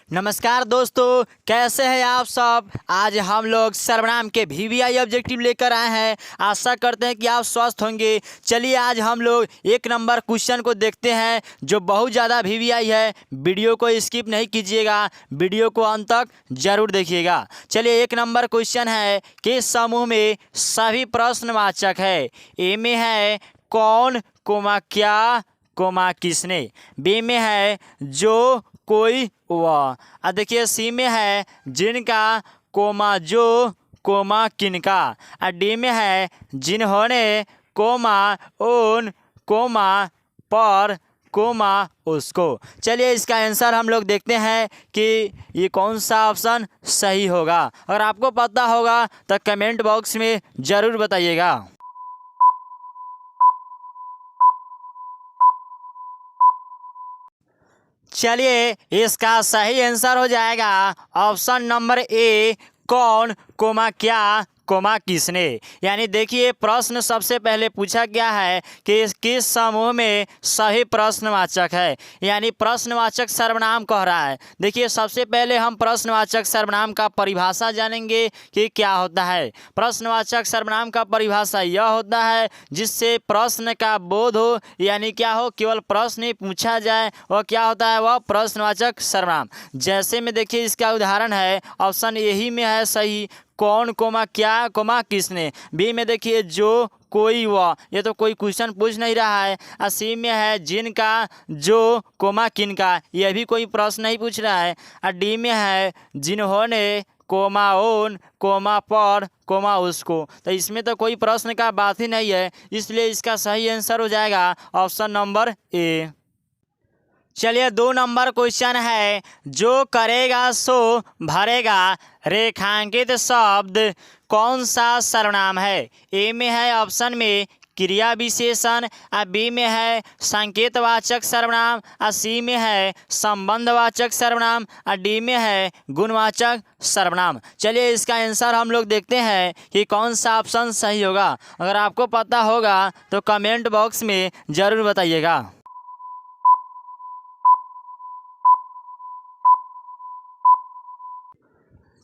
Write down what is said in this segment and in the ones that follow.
नमस्कार दोस्तों, कैसे हैं आप सब। आज हम लोग सर्वनाम के वीवीआई ऑब्जेक्टिव लेकर आए हैं। आशा करते हैं कि आप स्वस्थ होंगे। चलिए आज हम लोग एक नंबर क्वेश्चन को देखते हैं जो बहुत ज़्यादा वीवीआई है। वीडियो को स्किप नहीं कीजिएगा, वीडियो को अंत तक जरूर देखिएगा। चलिए एक नंबर क्वेश्चन है कि समूह में सभी प्रश्नवाचक है। ए में है कौन कोमा क्या कोमा किसने। बी में है जो कोई वह। देखिए सी में है जिनका कोमा जो कोमा किनका। डी में है जिन्होंने कोमा उन कोमा पर कोमा उसको। चलिए इसका आंसर हम लोग देखते हैं कि ये कौन सा ऑप्शन सही होगा। अगर आपको पता होगा तो कमेंट बॉक्स में ज़रूर बताइएगा। चलिए इसका सही आंसर हो जाएगा ऑप्शन नंबर ए, कौन कोमा क्या कोमा किसने। यानी देखिए प्रश्न सबसे पहले पूछा गया है कि किस समूह में सही प्रश्नवाचक है, यानी प्रश्नवाचक सर्वनाम कह रहा है। देखिए सबसे पहले हम प्रश्नवाचक सर्वनाम का परिभाषा जानेंगे कि क्या होता है। प्रश्नवाचक सर्वनाम का परिभाषा यह होता है जिससे प्रश्न का बोध हो, यानी क्या हो, केवल प्रश्न ही पूछा जाए, वह क्या होता है, वह प्रश्नवाचक सर्वनाम। जैसे में देखिए इसका उदाहरण है, ऑप्शन यही में है सही, कौन कोमा क्या कोमा किसने। बी में देखिए जो कोई वह, ये तो कोई क्वेश्चन पूछ नहीं रहा है। सी में है जिनका जो कोमा किनका, यह भी कोई प्रश्न नहीं पूछ रहा है। डी में है जिन्होंने कोमा उन कोमा पर कोमा उसको, तो इसमें तो कोई प्रश्न का बात ही नहीं है, इसलिए इसका सही आंसर हो जाएगा ऑप्शन नंबर ए। चलिए 2 नंबर क्वेश्चन है, जो करेगा सो भरेगा रेखांकित शब्द कौन सा सर्वनाम है। ए में है ऑप्शन में क्रिया विशेषण, बी में है संकेतवाचक सर्वनाम, सी में है संबंधवाचक सर्वनाम, डी में है गुणवाचक सर्वनाम। चलिए इसका आंसर हम लोग देखते हैं कि कौन सा ऑप्शन सही होगा। अगर आपको पता होगा तो कमेंट बॉक्स में ज़रूर बताइएगा।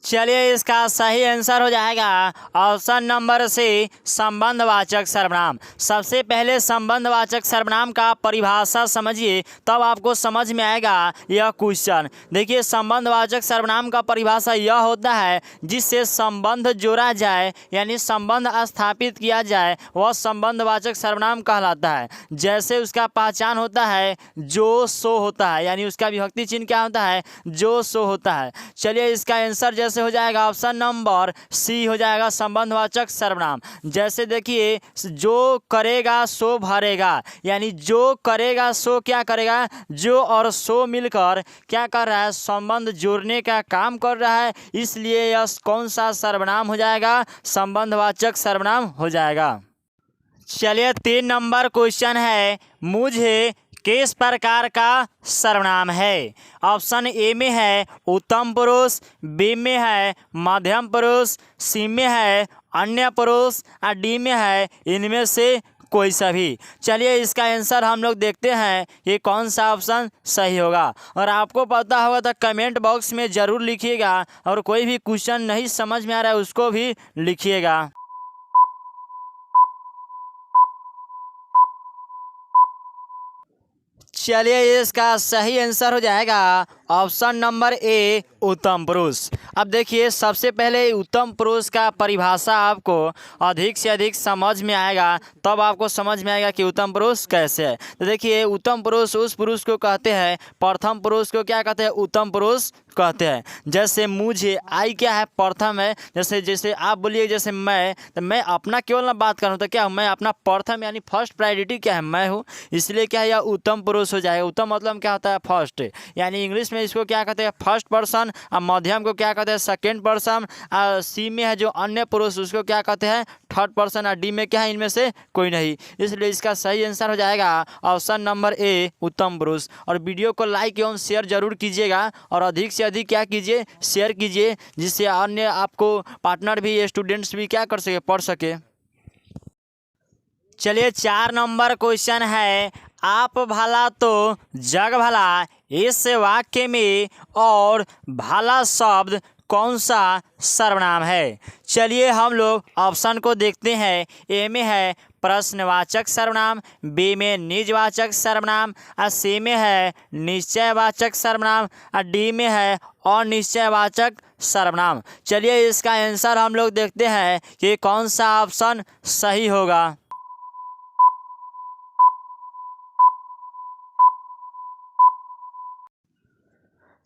चलिए इसका सही आंसर हो जाएगा ऑप्शन नंबर सी, संबंधवाचक सर्वनाम। सबसे पहले संबंधवाचक सर्वनाम का परिभाषा समझिए, तब आपको समझ में आएगा यह क्वेश्चन। देखिए संबंधवाचक सर्वनाम का परिभाषा यह होता है जिससे संबंध जोड़ा जाए, यानी संबंध स्थापित किया जाए, वह संबंधवाचक सर्वनाम कहलाता है। जैसे उसका पहचान होता है जो सो होता है, यानी उसका विभक्ति चिन्ह क्या होता है, जो सो होता है। चलिए इसका आंसर जैसे हो जाएगा ऑप्शन नंबर सी हो जाएगा संबंधवाचक सर्वनाम। जैसे देखिए जो करेगा सो भरेगा, यानी जो करेगा सो क्या करेगा, जो और सो मिलकर क्या कर रहा है, संबंध जोड़ने का काम कर रहा है, इसलिए यह कौन सा सर्वनाम हो जाएगा, संबंधवाचक सर्वनाम हो जाएगा। चलिए 3 नंबर क्वेश्चन है, मुझे किस प्रकार का सर्वनाम है। ऑप्शन ए में है उत्तम पुरुष, बी में है मध्यम पुरुष, सी में है अन्य पुरुष, और डी में है इनमें से कोई सभी। चलिए इसका आंसर हम लोग देखते हैं कि कौन सा ऑप्शन सही होगा। और आपको पता होगा तो कमेंट बॉक्स में ज़रूर लिखिएगा, और कोई भी क्वेश्चन नहीं समझ में आ रहा है उसको भी लिखिएगा। चलिए इसका सही आंसर हो जाएगा ऑप्शन नंबर ए, उत्तम पुरुष। अब देखिए सबसे पहले उत्तम पुरुष का परिभाषा आपको अधिक से अधिक समझ में आएगा, तब आपको समझ में आएगा कि उत्तम पुरुष कैसे है। तो देखिए उत्तम पुरुष उस पुरुष को कहते हैं, प्रथम पुरुष को क्या कहते हैं, उत्तम पुरुष कहते हैं। जैसे मुझे, आई क्या है, प्रथम है। जैसे जैसे आप बोलिए जैसे मैं, तो मैं अपना केवल ना बात करूँ तो क्या मैं अपना प्रथम यानी फर्स्ट प्रायोरिटी क्या है, मैं हूँ, इसलिए क्या है यह उत्तम पुरुष हो जाएगा। उत्तम मतलब क्या होता है, फर्स्ट, यानी इंग्लिश में इसको क्या कहते हैं, फर्स्ट पर्सन। और मध्यम को क्या कहते हैं, सेकेंड पर्सन। सी में है जो अन्य पुरुष, उसको क्या कहते हैं, थर्ड पर्सन। और डी में क्या है, इनमें से कोई नहीं, इसलिए इसका सही आंसर हो जाएगा ऑप्शन नंबर ए, उत्तम पुरुष। और वीडियो को लाइक एवं शेयर जरूर कीजिएगा, और अधिक से अधिक क्या कीजिए, शेयर कीजिए, जिससे अन्य आपको पार्टनर भी, स्टूडेंट्स भी क्या कर सके, पढ़ सके। चलिए 4 नंबर क्वेश्चन है, आप भला तो जग भला, इस वाक्य में और भला शब्द कौन सा सर्वनाम है? चलिए हम लोग ऑप्शन को देखते हैं। ए में है प्रश्नवाचक सर्वनाम, बी में निजवाचक सर्वनाम, और सी में है निश्चयवाचक सर्वनाम, और डी में है अनिश्चयवाचक सर्वनाम। चलिए इसका आंसर हम लोग देखते हैं कि कौन सा ऑप्शन सही होगा।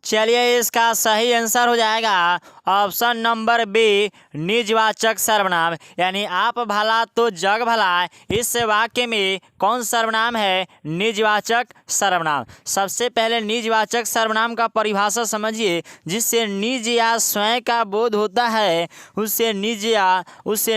चलिए इसका सही आंसर हो जाएगा ऑप्शन नंबर बी, निजवाचक सर्वनाम। यानी आप भला तो जग भला, इस वाक्य में कौन सर्वनाम है? निजवाचक सर्वनाम। सबसे पहले निजवाचक सर्वनाम का परिभाषा समझिए। जिससे निज या स्वयं का बोध होता है उसे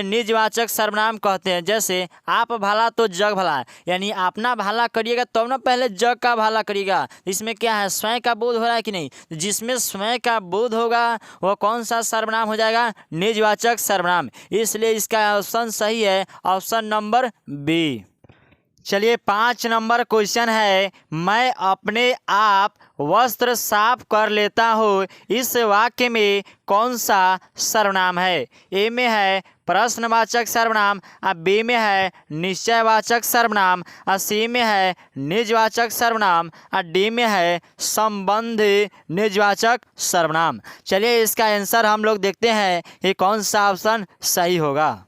निजवाचक सर्वनाम कहते हैं। जैसे आप भला तो जग भला, यानी अपना भला करिएगा तब ना पहले जग का भला करिएगा। इसमें क्या है? स्वयं का बोध हो रहा है कि नहीं? जिसमें स्वयं का बोध होगा वह कौन सा सर्वनाम हो जाएगा? निजवाचक सर्वनाम। इसलिए इसका ऑप्शन सही है ऑप्शन नंबर बी। चलिए 5 नंबर क्वेश्चन है, मैं अपने आप वस्त्र साफ कर लेता हूँ, इस वाक्य में कौन सा सर्वनाम है? ए में है प्रश्नवाचक सर्वनाम, और बी में है निश्चयवाचक सर्वनाम, और सी में है निजवाचक सर्वनाम, और डी में है संबंधी निजवाचक सर्वनाम। चलिए इसका आंसर हम लोग देखते हैं कि कौन सा ऑप्शन सही होगा।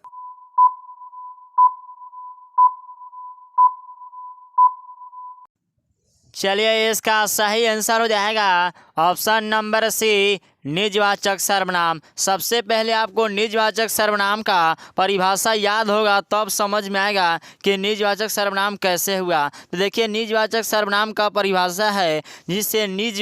चलिए इसका सही आंसर हो जाएगा ऑप्शन नंबर सी, निजवाचक सर्वनाम। सबसे पहले आपको निजवाचक सर्वनाम का परिभाषा याद होगा तब समझ में आएगा कि निजवाचक सर्वनाम कैसे हुआ। तो देखिए निजवाचक सर्वनाम का परिभाषा है, जिससे निज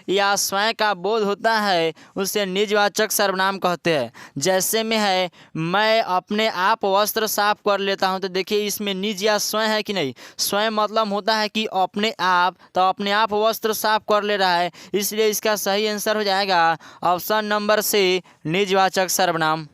या स्वयं का बोध होता है उसे निजवाचक सर्वनाम कहते हैं। जैसे में है मैं अपने आप वस्त्र साफ कर लेता हूँ, तो देखिए इसमें निज या स्वयं है कि नहीं? स्वयं मतलब होता है कि अपने आप, तो अपने आप वस्त्र साफ कर ले रहा है, इसलिए इसका सही आंसर हो जाएगा ऑप्शन नंबर सी, निजवाचक सर्वनाम।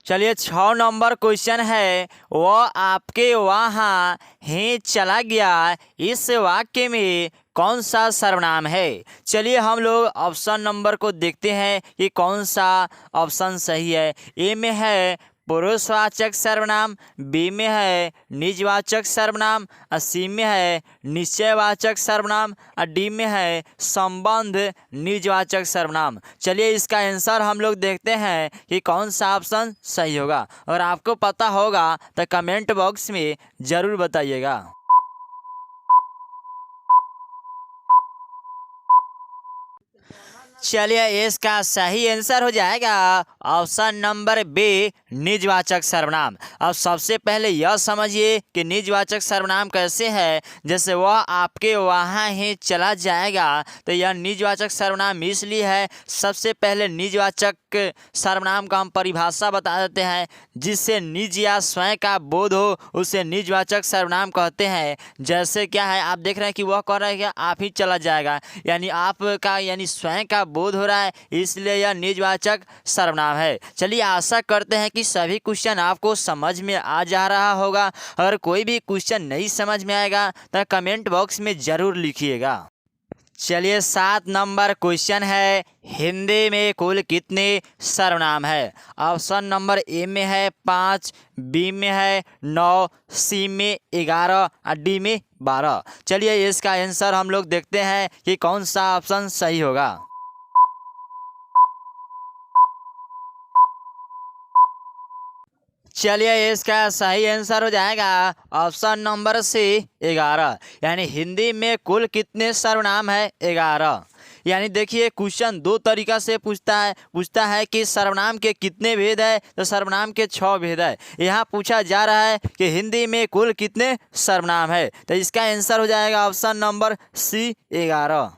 चलिए 6 नंबर क्वेश्चन है, वह आपके वहाँ ही चला गया, इस वाक्य में कौन सा सर्वनाम है? चलिए हम लोग ऑप्शन नंबर को देखते हैं कि कौन सा ऑप्शन सही है। ए में है पुरुषवाचक सर्वनाम, बी में है निजवाचक सर्वनाम, और सी में है निश्चयवाचक सर्वनाम, और डी में है संबंध निजवाचक सर्वनाम। चलिए इसका आंसर हम लोग देखते हैं कि कौन सा ऑप्शन सही होगा। और आपको पता होगा तो कमेंट बॉक्स में ज़रूर बताइएगा। चलिए इसका सही आंसर हो जाएगा ऑप्शन नंबर बी, निजवाचक सर्वनाम। अब सबसे पहले यह समझिए कि निजवाचक सर्वनाम कैसे है। जैसे वह आपके वहाँ ही चला जाएगा, तो यह निजवाचक सर्वनाम इसलिए है। सबसे पहले निजवाचक सर्वनाम का हम परिभाषा बता देते हैं। जिससे निज या स्वयं का बोध हो उसे निजवाचक सर्वनाम कहते हैं। जैसे क्या है, आप देख रहे हैं कि वह कह रहा है कि आप ही चला जाएगा, यानी आपका यानी स्वयं का बोध हो रहा है, इसलिए यह निजवाचक सर्वनाम है। चलिए आशा करते हैं कि सभी क्वेश्चन आपको समझ में आ जा रहा होगा। अगर कोई भी क्वेश्चन नहीं समझ में आएगा तो कमेंट बॉक्स में ज़रूर लिखिएगा। चलिए 7 नंबर क्वेश्चन है, हिंदी में कुल कितने सर्वनाम है? ऑप्शन नंबर ए में है 5, बी में है 9, सी में 11 और डी में 12। चलिए इसका आंसर हम लोग देखते हैं कि कौन सा ऑप्शन सही होगा। चलिए इसका सही आंसर हो जाएगा ऑप्शन नंबर सी, 11। यानी हिंदी में कुल कितने सर्वनाम है? 11। यानी देखिए क्वेश्चन दो तरीका से पूछता है कि सर्वनाम के कितने भेद है, तो सर्वनाम के 6 भेद है। यहाँ पूछा जा रहा है कि हिंदी में कुल कितने सर्वनाम है, तो इसका आंसर हो जाएगा ऑप्शन नंबर सी, 11।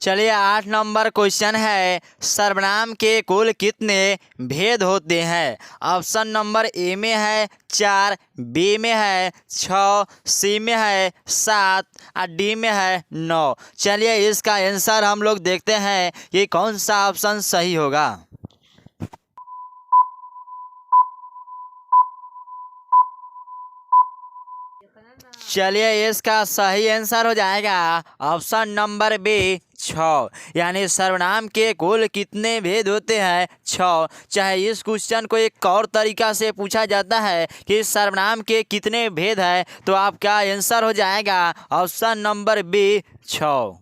चलिए 8 नंबर क्वेश्चन है, सर्वनाम के कुल कितने भेद होते हैं? ऑप्शन नंबर ए में है 4, बी में है 6, सी में है 7 और डी में है 9। चलिए इसका आंसर हम लोग देखते हैं कि कौन सा ऑप्शन सही होगा। चलिए इसका सही आंसर हो जाएगा ऑप्शन नंबर बी 6। यानी सर्वनाम के कुल कितने भेद होते हैं? 6। चाहे इस क्वेश्चन को एक और तरीका से पूछा जाता है कि सर्वनाम के कितने भेद हैं, तो आपका आंसर हो जाएगा ऑप्शन नंबर बी 6।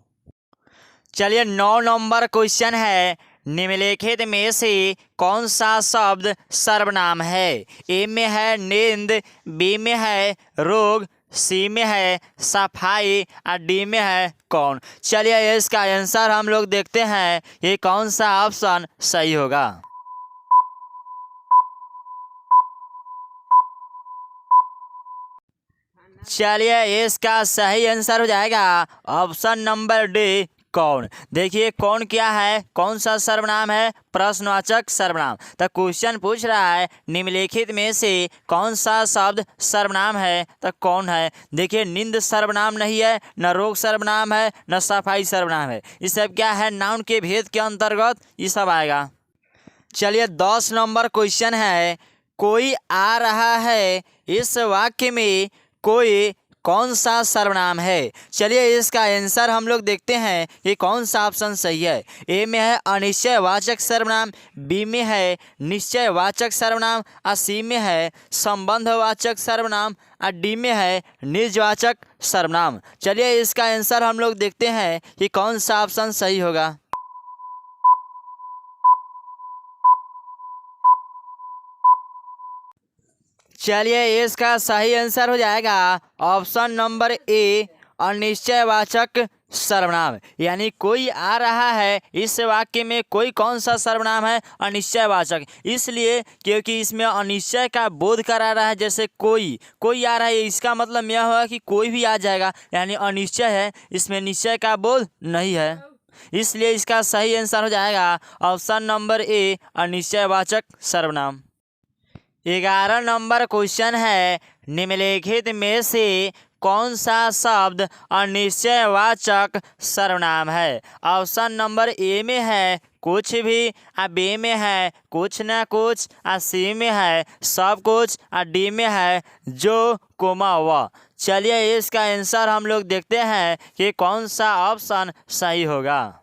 चलिए 9 नंबर क्वेश्चन है, निम्नलिखित में से कौन सा शब्द सर्वनाम है? ए में है नींद, बी में है रोग, सी में है सफाई और डी में है कौन? चलिए इसका आंसर हम लोग देखते हैं ये कौन सा ऑप्शन सही होगा। चलिए इसका सही आंसर हो जाएगा ऑप्शन नंबर डी कौन। देखिए कौन क्या है, कौन सा सर्वनाम है? प्रश्नवाचक सर्वनाम। तो क्वेश्चन पूछ रहा है निम्नलिखित में से कौन सा शब्द सर्वनाम है, तो कौन है? देखिए नींद सर्वनाम नहीं है, न रोग सर्वनाम है, न सफाई सर्वनाम है। ये सब क्या है? नाउन के भेद के अंतर्गत ये सब आएगा। चलिए 10 नंबर क्वेश्चन है, कोई आ रहा है, इस वाक्य में कोई कौन सा सर्वनाम है? चलिए इसका आंसर हम लोग देखते हैं कि कौन सा ऑप्शन सही है। ए में है अनिश्चयवाचक सर्वनाम, बी में है निश्चयवाचक सर्वनाम, और सी में है संबंधवाचक सर्वनाम, और डी में है निजवाचक सर्वनाम। चलिए इसका आंसर हम लोग देखते हैं कि कौन सा ऑप्शन सही होगा। चलिए इसका सही आंसर हो जाएगा ऑप्शन नंबर ए अनिश्चयवाचक सर्वनाम। यानी कोई आ रहा है, इस वाक्य में कोई कौन सा सर्वनाम है? अनिश्चयवाचक। इसलिए क्योंकि इसमें अनिश्चय का बोध करा रहा है। जैसे कोई आ रहा है, इसका मतलब यह होगा कि कोई भी आ जाएगा, यानी अनिश्चय है, इसमें निश्चय का बोध नहीं है। इसलिए इसका सही आंसर हो जाएगा ऑप्शन नंबर ए अनिश्चयवाचक सर्वनाम। 11 नंबर क्वेश्चन है, निम्नलिखित में से कौन सा शब्द अनिश्चयवाचक सर्वनाम है? ऑप्शन नंबर ए में है कुछ भी, और बी में है कुछ न कुछ, और सी में है सब कुछ, और डी में है जो कोमा व। चलिए इसका आंसर हम लोग देखते हैं कि कौन सा ऑप्शन सही होगा।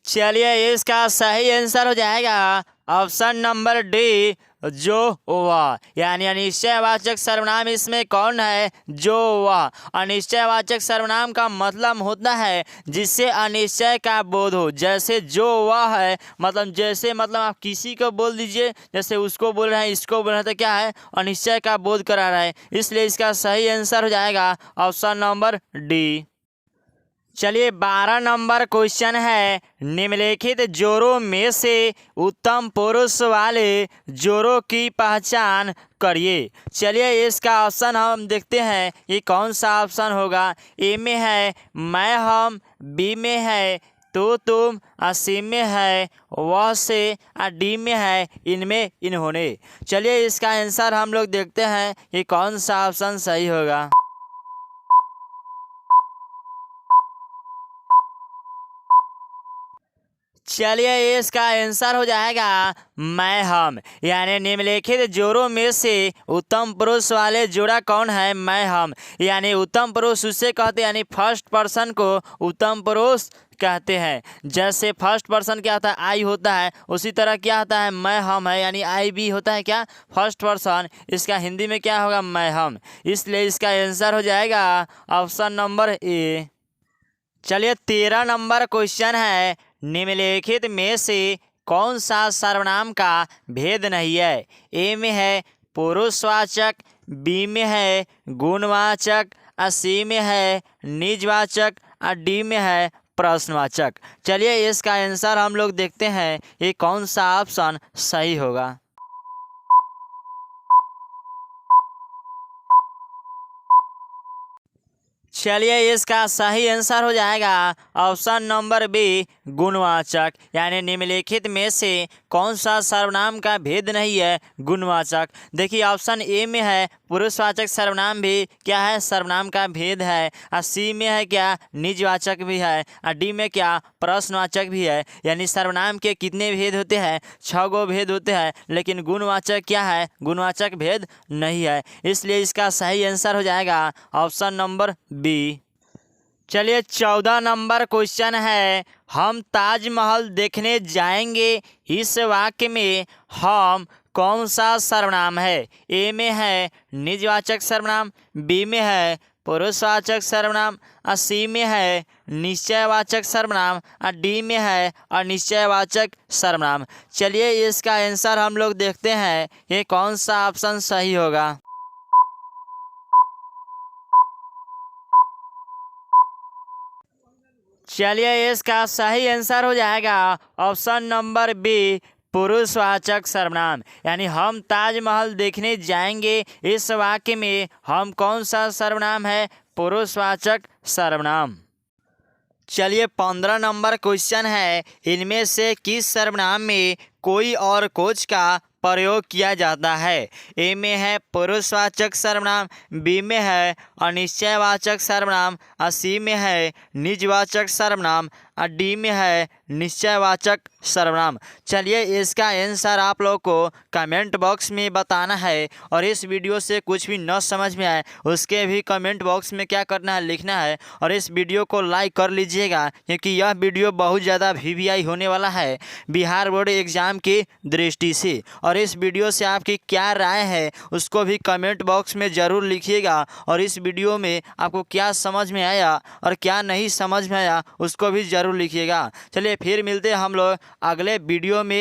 चलिए इसका सही आंसर हो जाएगा ऑप्शन नंबर डी जो वह। यानी अनिश्चयवाचक सर्वनाम इसमें कौन है? जो वह। अनिश्चयवाचक सर्वनाम का मतलब होता है जिससे अनिश्चय का बोध हो। जैसे जो वह है, मतलब जैसे मतलब आप किसी को बोल दीजिए, जैसे उसको बोल रहे हैं, इसको बोल रहे हैं, तो क्या है? अनिश्चय का बोध करा रहा है। इसलिए इसका सही आंसर हो जाएगा ऑप्शन नंबर डी। चलिए 12 नंबर क्वेश्चन है, निम्नलिखित जोड़ों में से उत्तम पुरुष वाले जोड़ों की पहचान करिए। चलिए इसका ऑप्शन हम देखते हैं ये कौन सा ऑप्शन होगा। ए में है मैं हम, बी में है तो तुम, और सी में है वह से, और डी में है इनमें इन्होंने। चलिए इसका आंसर हम लोग देखते हैं कि कौन सा ऑप्शन सही होगा। चलिए इसका आंसर हो जाएगा मैं हम। यानी निम्नलिखित जोड़ों में से उत्तम पुरुष वाले जोड़ा कौन है? मैं हम। यानी उत्तम पुरुष उसे कहते हैं, यानी फर्स्ट पर्सन को उत्तम पुरुष कहते हैं। जैसे फर्स्ट पर्सन क्या होता है? आई होता है, उसी तरह क्या होता है? मैं हम है, यानी आई भी होता है क्या? First person. इसका हिंदी में क्या होगा? मैं हम। इसलिए इसका आंसर हो जाएगा ऑप्शन नंबर ए। चलिए 13 नंबर क्वेश्चन है, निम्नलिखित में से कौन सा सर्वनाम का भेद नहीं है? ए में है पुरुषवाचक, बी में है गुणवाचक, और सी में है निजवाचक, और डी में है प्रश्नवाचक। चलिए इसका आंसर हम लोग देखते हैं ये कौन सा ऑप्शन सही होगा। चलिए इसका सही आंसर हो जाएगा ऑप्शन नंबर बी गुणवाचक। यानी निम्नलिखित में से कौन सा सर्वनाम का भेद नहीं है? गुणवाचक। देखिए ऑप्शन ए में है पुरुषवाचक सर्वनाम भी क्या है, सर्वनाम का भेद है। और सी में है क्या, निजवाचक भी है। और डी में क्या, प्रश्नवाचक भी है। यानी सर्वनाम के कितने भेद होते हैं, 6 गो भेद होते हैं, लेकिन गुणवाचक क्या है, गुणवाचक भेद नहीं है। इसलिए इसका सही आंसर हो जाएगा ऑप्शन नंबर बी। चलिए 14 नंबर क्वेश्चन है, हम ताजमहल देखने जाएंगे, इस वाक्य में हम कौन सा सर्वनाम है। ए में है निजवाचक सर्वनाम, बी में है पुरुषवाचक सर्वनाम, और सी में है निश्चयवाचक सर्वनाम, और डी में है अनिश्चयवाचक सर्वनाम। चलिए इसका आंसर हम लोग देखते हैं, ये कौन सा ऑप्शन सही होगा। चलिए इसका सही आंसर हो जाएगा ऑप्शन नंबर बी, पुरुषवाचक सर्वनाम। यानी हम ताजमहल देखने जाएंगे, इस वाक्य में हम कौन सा सर्वनाम है, पुरुषवाचक सर्वनाम। चलिए 15 नंबर क्वेश्चन है, इनमें से किस सर्वनाम में कोई और कोच का प्रयोग किया जाता है। ए में है पुरुषवाचक सर्वनाम, बी में है अनिश्चयवाचक सर्वनाम, और सी में है निजवाचक सर्वनाम, और डी में है निश्चयवाचक सर्वनाम। चलिए इसका आंसर आप लोग को कमेंट बॉक्स में बताना है, और इस वीडियो से कुछ भी न समझ में आए उसके भी कमेंट बॉक्स में क्या करना है, लिखना है। और इस वीडियो को लाइक कर लीजिएगा, क्योंकि यह वीडियो बहुत ज़्यादा VVI होने वाला है बिहार बोर्ड एग्ज़ाम की दृष्टि से। और इस वीडियो से आपकी क्या राय है उसको भी कमेंट बॉक्स में ज़रूर लिखिएगा, और इस वीडियो में आपको क्या समझ में आया और क्या नहीं समझ में आया उसको भी ज़रूर लिखिएगा। चलिए फिर मिलते हैं हम लोग अगले वीडियो में।